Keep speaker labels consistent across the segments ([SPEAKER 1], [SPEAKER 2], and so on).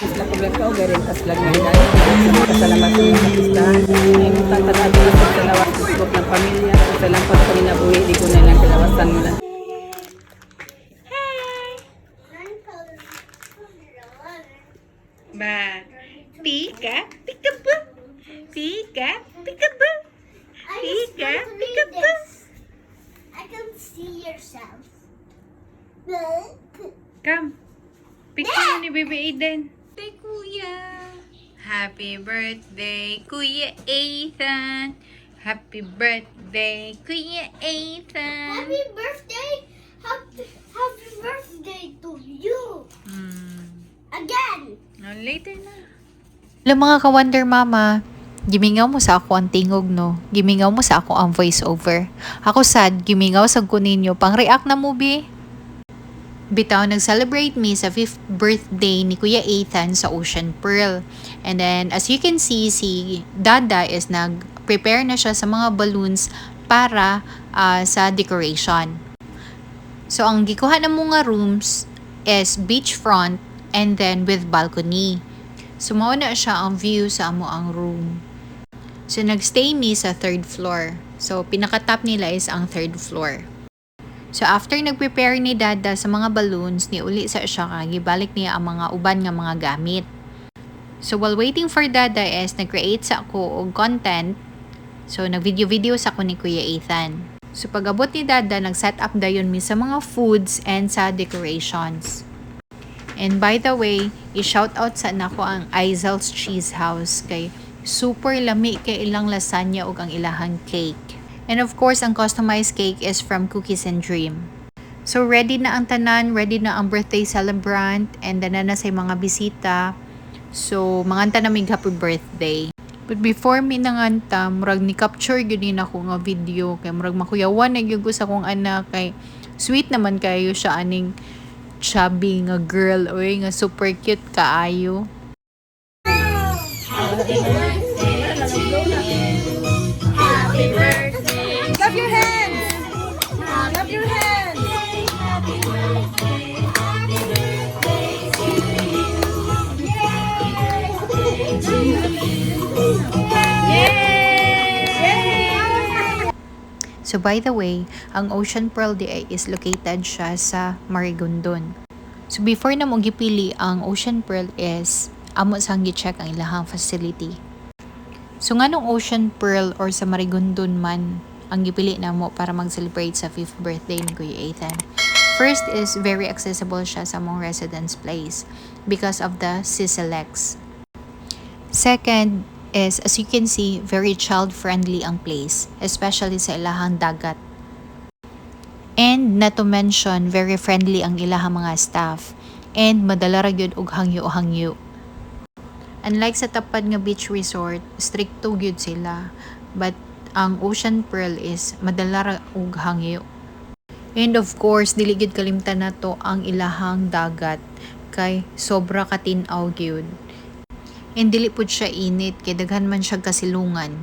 [SPEAKER 1] Isla Paglancaw, galing Kaslag na hidad. Pasalamat sa mga kapistahan. Ay magtatanado na sa salawas ng pamilya. Salamat sa minabuhi, di ko na lang kalawasan nila.
[SPEAKER 2] Ba, pika, peekaboo. Pika, peekaboo. Pika, peekaboo.
[SPEAKER 3] I can see yourself.
[SPEAKER 2] Come. Picture ni Baby Aiden. Kay Kuya. Happy birthday, Kuya Ethan. Happy birthday, Kuya Ethan.
[SPEAKER 3] Happy birthday! Happy birthday to you! Again!
[SPEAKER 2] Later na.
[SPEAKER 4] Hello mga ka-Wonder Mama, gimingaw mo sa ako ang tingog no, gimingaw mo sa ako ang voice over. Ako sad, gimingaw sa kuninyo pang react na movie. Bitaw nag-celebrate me sa 5th birthday ni Kuya Ethan sa Ocean Pearl. And then as you can see, si Dada is nag-prepare na siya sa mga balloons para sa decoration. So ang gikuha na mga rooms is beachfront and then with balcony. So mao na siya ang view sa amo ang room. So nagstay mi sa 3rd floor. So pinaka-top nila is ang 3rd floor. So after nag-prepare ni Dada sa mga balloons, ni uli sa siya gibalik niya ang mga uban nga mga gamit. So while waiting for Dada is nag-create sa ako og content. So nag-video sa ako ni Kuya Ethan. So pag-abot ni Dada, nag-set up dayon mi sa mga foods and sa decorations. And by the way, i-shout out sa nako ang Izel's Cheese House kay super lami kay ilang lasagna ug ang ilahang cake. And of course, ang customized cake is from Cookies and Dream. So ready na ang tanan, ready na ang birthday celebrant, and na sa mga bisita. So manganta na mig happy birthday. But before mi nanganta, murag ni capture gyud ako nga video kay murag makuyawan na gyud ko sa akong anak kay sweet naman kayo siya aning chubby nga girl oy nga super cute kaayo.
[SPEAKER 3] Happy birthday to you. Happy birthday.
[SPEAKER 1] Clap your hands! Clap your hands!
[SPEAKER 3] Happy birthday. Happy birthday to you.
[SPEAKER 4] So by the way, ang Ocean Pearl DI is located siya sa Marigondon. So before na mo gipili ang Ocean Pearl is amo sang gi-check ang ilahang facility. So nganong Ocean Pearl or sa Marigondon man ang gipili na mo para mag-celebrate sa 5th birthday ni Kuya Ethan. First is very accessible siya sa mong residence place because of the CCLX. Second is, as you can see, very child-friendly ang place, especially sa ilahang dagat. And not to mention, very friendly ang ilahang mga staff. And madala ra gyud og hangyo-hangyo. Unlike sa tapad nga beach resort, stricto gyud sila. But ang Ocean Pearl is madala ra og hangyo. And of course, dili gyud kalimtan nato ang ilahang dagat kay sobra katinaw gyud. And dili pud siya init kay daghan man siya kasilungan.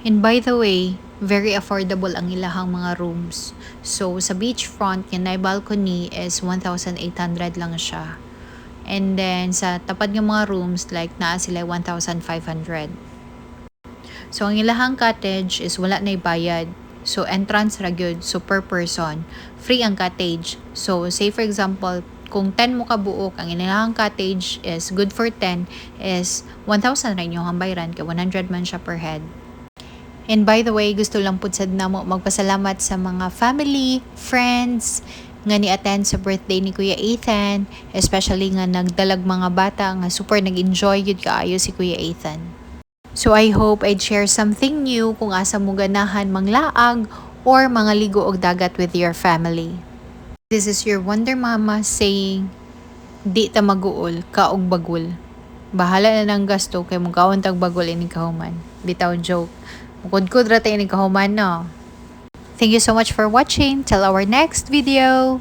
[SPEAKER 4] And by the way, very affordable ang ilahang mga rooms. So sa beachfront kinay balcony is 1,800 lang siya. And then sa tapad ng mga rooms like naa sila 1,500. So ang ilahang cottage is wala nay bayad. So entrance ra gyud, so per person free ang cottage. So say for example, kung 10 mo ka buok, ang ilahang cottage is good for 10 is 1,000 rin yung hambayran kay 100 man siya per head. And by the way, gusto lang pud sad namo magpasalamat sa mga family, friends nga ni-attend sa birthday ni Kuya Ethan, especially nga nagdalag mga bata nga super nag-enjoy yun kaayo si Kuya Ethan. So I hope I'd share something new kung asa mo ganahan manglaag or mga ligo og dagat with your family. This is your Wonder Mama saying, di ta maguol, kaog bagul. Bahala na ng gasto kay mong kaon tag bagul ini kahuman. Bitaw joke. Mukod-kod ra ta ini kahuman no. Thank you so much for watching. Till our next video.